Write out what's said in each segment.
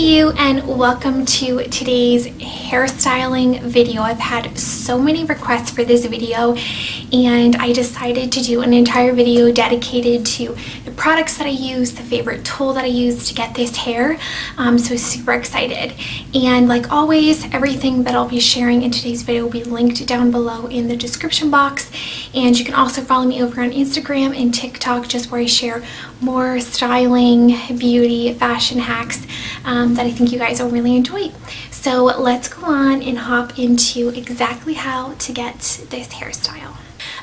you and welcome to today's hairstyling video. I've had so many requests for this video and I decided to do an entire video dedicated to the products that I use, the favorite tool that I use to get this hair. So super excited. And like always, everything that I'll be sharing in today's video will be linked down below in the description box. And you can also follow me over on Instagram and TikTok, just where I share more styling, beauty, fashion hacks that I think you guys will really enjoy. So let's go on and hop into exactly how to get this hairstyle.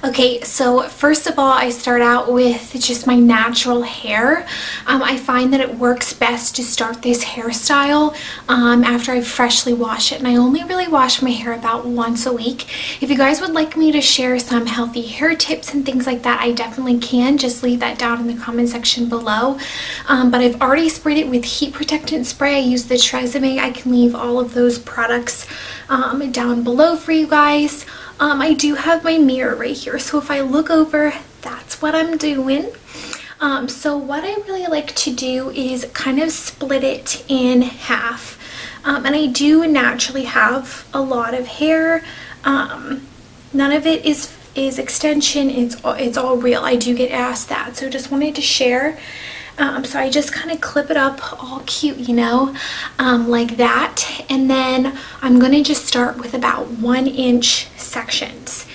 Okay, so first of all, I start out with just my natural hair. I find that it works best to start this hairstyle after I freshly wash it, and I only really wash my hair about once a week. If you guys would like me to share some healthy hair tips and things like that, I definitely can. Just leave that down in the comment section below. But I've already sprayed it with heat protectant spray. I use the Tresemme. I can leave all of those products down below for you guys. I do have my mirror right here, so if I look over, that's what I'm doing. So what I really like to do is kind of split it in half. And I do naturally have a lot of hair. None of it is extension, it's all real. I do get asked that, so just wanted to share. So I just kind of clip it up all cute, you know, like that. And then I'm going to just start with about 1-inch sections.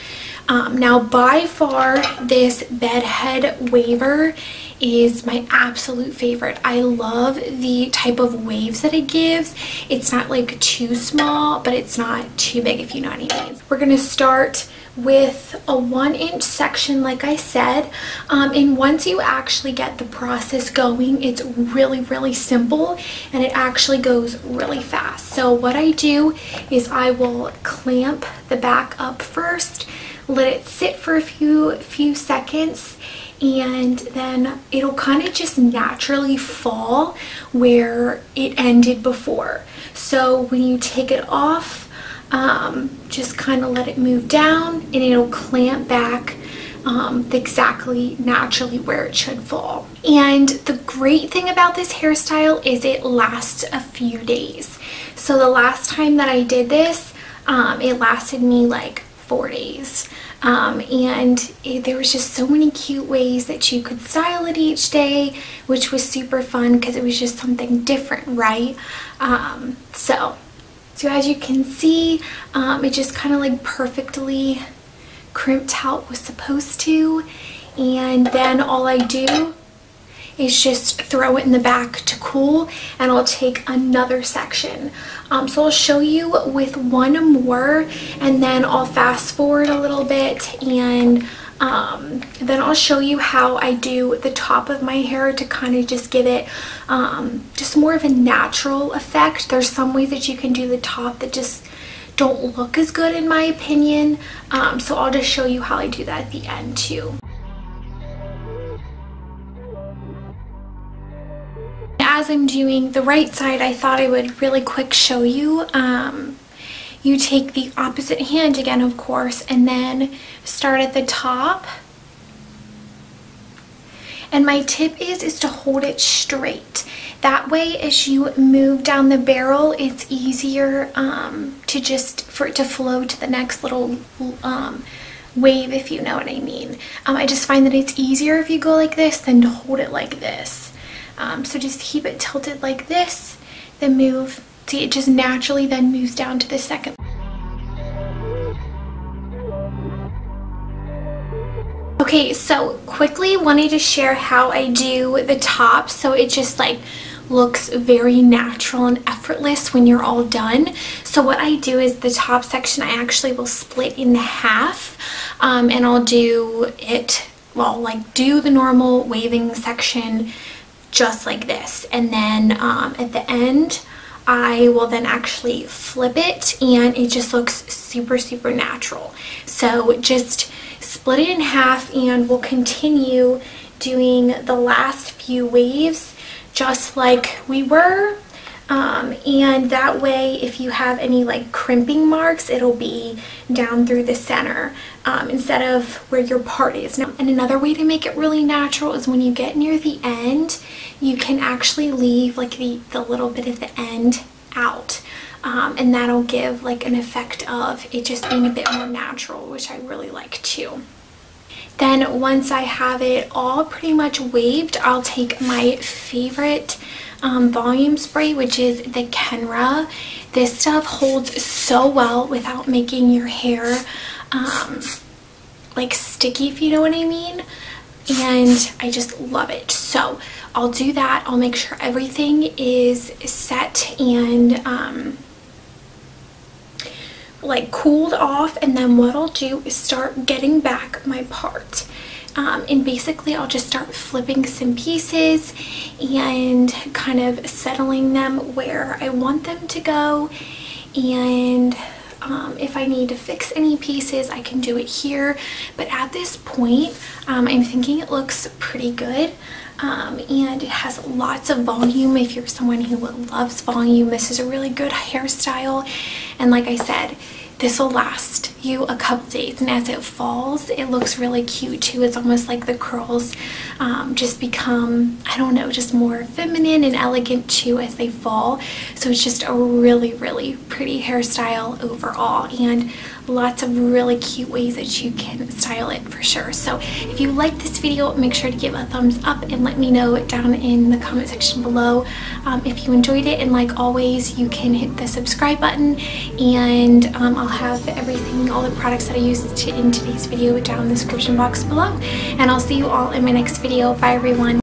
Now by far this bedhead waver is my absolute favorite. I love the type of waves that it gives. It's not like too small, but it's not too big, if you know what I mean. We're going to start with a 1-inch section, like I said, and once you actually get the process going, it's really simple and it actually goes really fast. So what I do is I will clamp the back up first, let it sit for a few seconds, and then it'll kind of just naturally fall where it ended before. So when you take it off, just kind of let it move down and it'll clamp back exactly naturally where it should fall. And the great thing about this hairstyle is it lasts a few days. So the last time that I did this, it lasted me like 4 days. There was just so many cute ways that you could style it each day, which was super fun because it was just something different, right? So as you can see, it just kind of like perfectly crimped how it was supposed to. And then all I do is just throw it in the back to cool, and I'll take another section. So I'll show you with one more, and then I'll fast forward a little bit, and then I'll show you how I do the top of my hair to kind of just give it just more of a natural effect. There's some ways that you can do the top that just don't look as good in my opinion. So I'll just show you how I do that at the end too. As I'm doing the right side, I thought I would really quick show you. You take the opposite hand again, of course, and then start at the top. And my tip is to hold it straight. That way, as you move down the barrel, it's easier for it to flow to the next little wave, if you know what I mean. I just find that it's easier if you go like this than to hold it like this. So just keep it tilted like this, then move. See, it just naturally then moves down to the second. Okay, so quickly wanted to share how I do the top so it just like looks very natural and effortless when you're all done. So what I do is the top section I actually will split in half, and I'll do it, well, like do the normal waving section just like this, and then at the end I will then actually flip it and it just looks super natural. So just split it in half and we'll continue doing the last few waves just like we were. And that way, if you have any like crimping marks, it'll be down through the center instead of where your part is. Now, and another way to make it really natural is when you get near the end, you can actually leave like the little bit at the end out. And that'll give like an effect of it just being a bit more natural, which I really like too. Then once I have it all pretty much waved, I'll take my favorite volume spray, which is the Kenra. This stuff holds so well without making your hair like sticky, if you know what I mean. And I just love it. So I'll do that. I'll make sure everything is set and like cooled off, and then what I'll do is start getting back my part. And basically I'll just start flipping some pieces and kind of settling them where I want them to go. And if I need to fix any pieces, I can do it here. But at this point, I'm thinking it looks pretty good. And it has lots of volume. If you're someone who loves volume, this is a really good hairstyle. And like I said, this will last you a couple days, and as it falls, it looks really cute too. It's almost like the curls just become, I don't know, just more feminine and elegant too as they fall. So it's just a really, really pretty hairstyle overall, and lots of really cute ways that you can style it for sure. So if you like this video, make sure to give a thumbs up and let me know down in the comment section below if you enjoyed it. And like always, you can hit the subscribe button, and I'll have everything, all the products that I used in today's video down in the description box below. And I'll see you all in my next video. Bye everyone.